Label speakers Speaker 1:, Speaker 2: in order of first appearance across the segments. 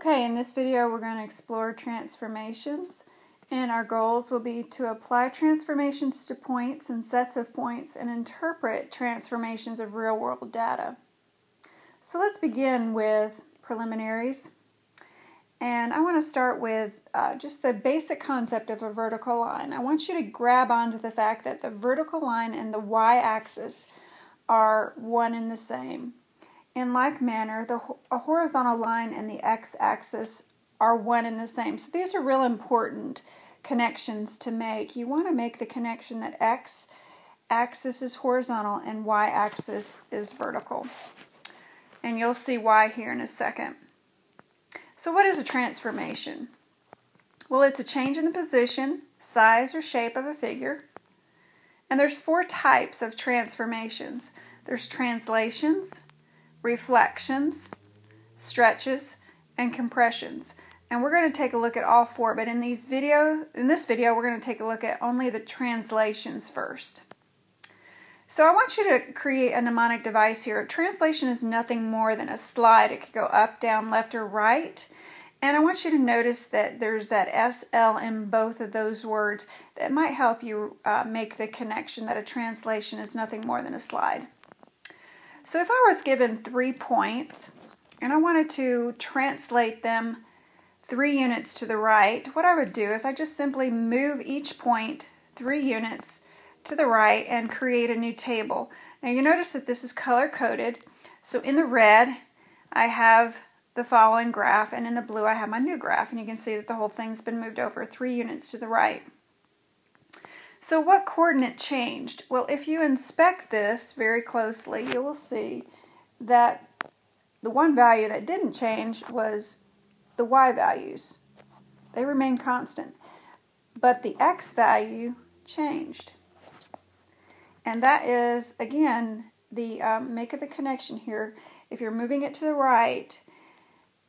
Speaker 1: Okay, in this video we're going to explore transformations, and our goals will be to apply transformations to points and sets of points and interpret transformations of real-world data. So let's begin with preliminaries, and I want to start with just the basic concept of a vertical line. I want you to grab onto the fact that the vertical line and the y-axis are one and the same. In like manner, a horizontal line and the x-axis are one and the same. So these are real important connections to make. You want to make the connection that x-axis is horizontal and y-axis is vertical. And you'll see why here in a second. So what is a transformation? Well, it's a change in the position, size, or shape of a figure. And there's four types of transformations. There's translations, reflections, stretches, and compressions. And we're going to take a look at all four, but in this video we're going to take a look at only the translations first. So I want you to create a mnemonic device here. A translation is nothing more than a slide. It could go up, down, left, or right. And I want you to notice that there's that SL in both of those words that might help you make the connection that a translation is nothing more than a slide. So if I was given 3 points and I wanted to translate them 3 units to the right, what I would do is I just simply move each point 3 units to the right and create a new table. Now you notice that this is color-coded. So in the red I have the following graph, and in the blue I have my new graph, and you can see that the whole thing's been moved over 3 units to the right. So what coordinate changed? Well, if you inspect this very closely, you will see that the one value that didn't change was the y values. They remain constant. But the x value changed. And that is, again, the make of the connection here. If you're moving it to the right,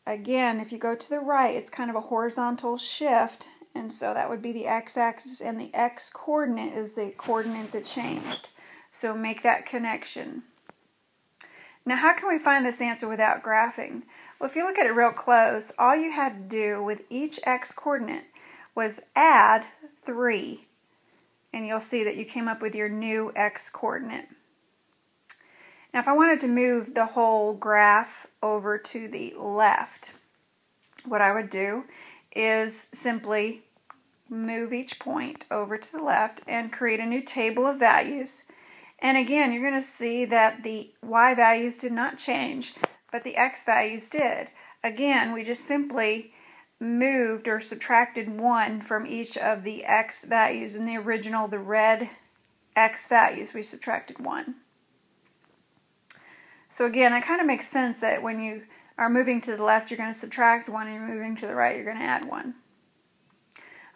Speaker 1: again, if you go to the right, it's kind of a horizontal shift. And so that would be the x-axis, and the x-coordinate is the coordinate that changed. So make that connection. Now how can we find this answer without graphing? Well, if you look at it real close, all you had to do with each x-coordinate was add 3. And you'll see that you came up with your new x-coordinate. Now if I wanted to move the whole graph over to the left, what I would do is simply move each point over to the left and create a new table of values. And again, you're going to see that the y values did not change, but the x values did. Again, we just simply moved or subtracted 1 from each of the x values. In the original, the red x values, we subtracted 1. So again, that kind of makes sense that when you are moving to the left, you're going to subtract 1, and you're moving to the right, you're going to add 1.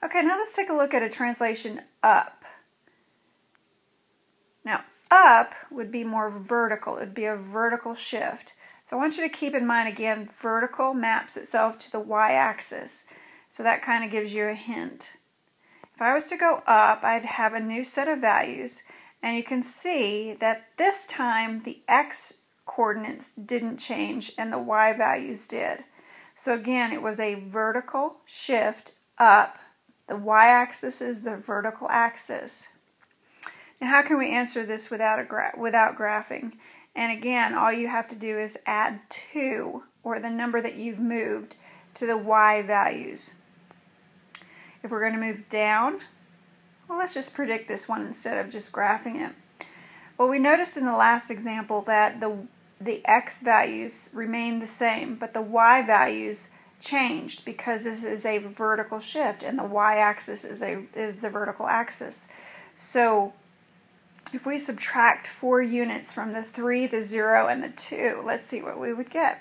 Speaker 1: Okay, now let's take a look at a translation up. Now, up would be more vertical. It would be a vertical shift. So I want you to keep in mind, again, vertical maps itself to the y-axis. So that kind of gives you a hint. If I was to go up, I'd have a new set of values, and you can see that this time the x coordinates didn't change and the y values did. So again, it was a vertical shift up. The y-axis is the vertical axis. Now how can we answer this without graphing? And again, all you have to do is add 2, or the number that you've moved, to the y values. If we're going to move down, well, let's just predict this one instead of just graphing it. Well, we noticed in the last example that the x values remained the same, but the y values changed because this is a vertical shift, and the y-axis is the vertical axis. So if we subtract 4 units from the 3, the 0, and the 2, let's see what we would get.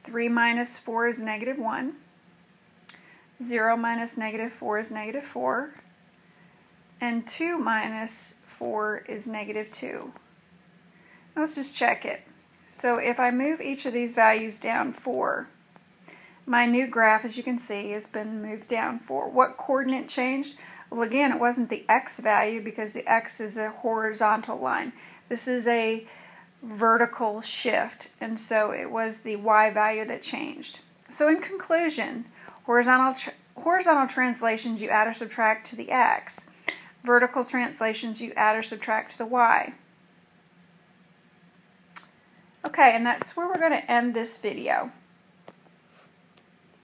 Speaker 1: 3 minus 4 is negative 1. 0 minus negative 4 is negative 4. And 2 minus 4 is negative 2. Now let's just check it. So if I move each of these values down 4, my new graph, as you can see, has been moved down 4. What coordinate changed? Well, again, it wasn't the x value because the x is a horizontal line. This is a vertical shift, and so it was the y value that changed. So in conclusion, horizontal translations you add or subtract to the x. Vertical translations you add or subtract to the y. Okay, and that's where we're going to end this video.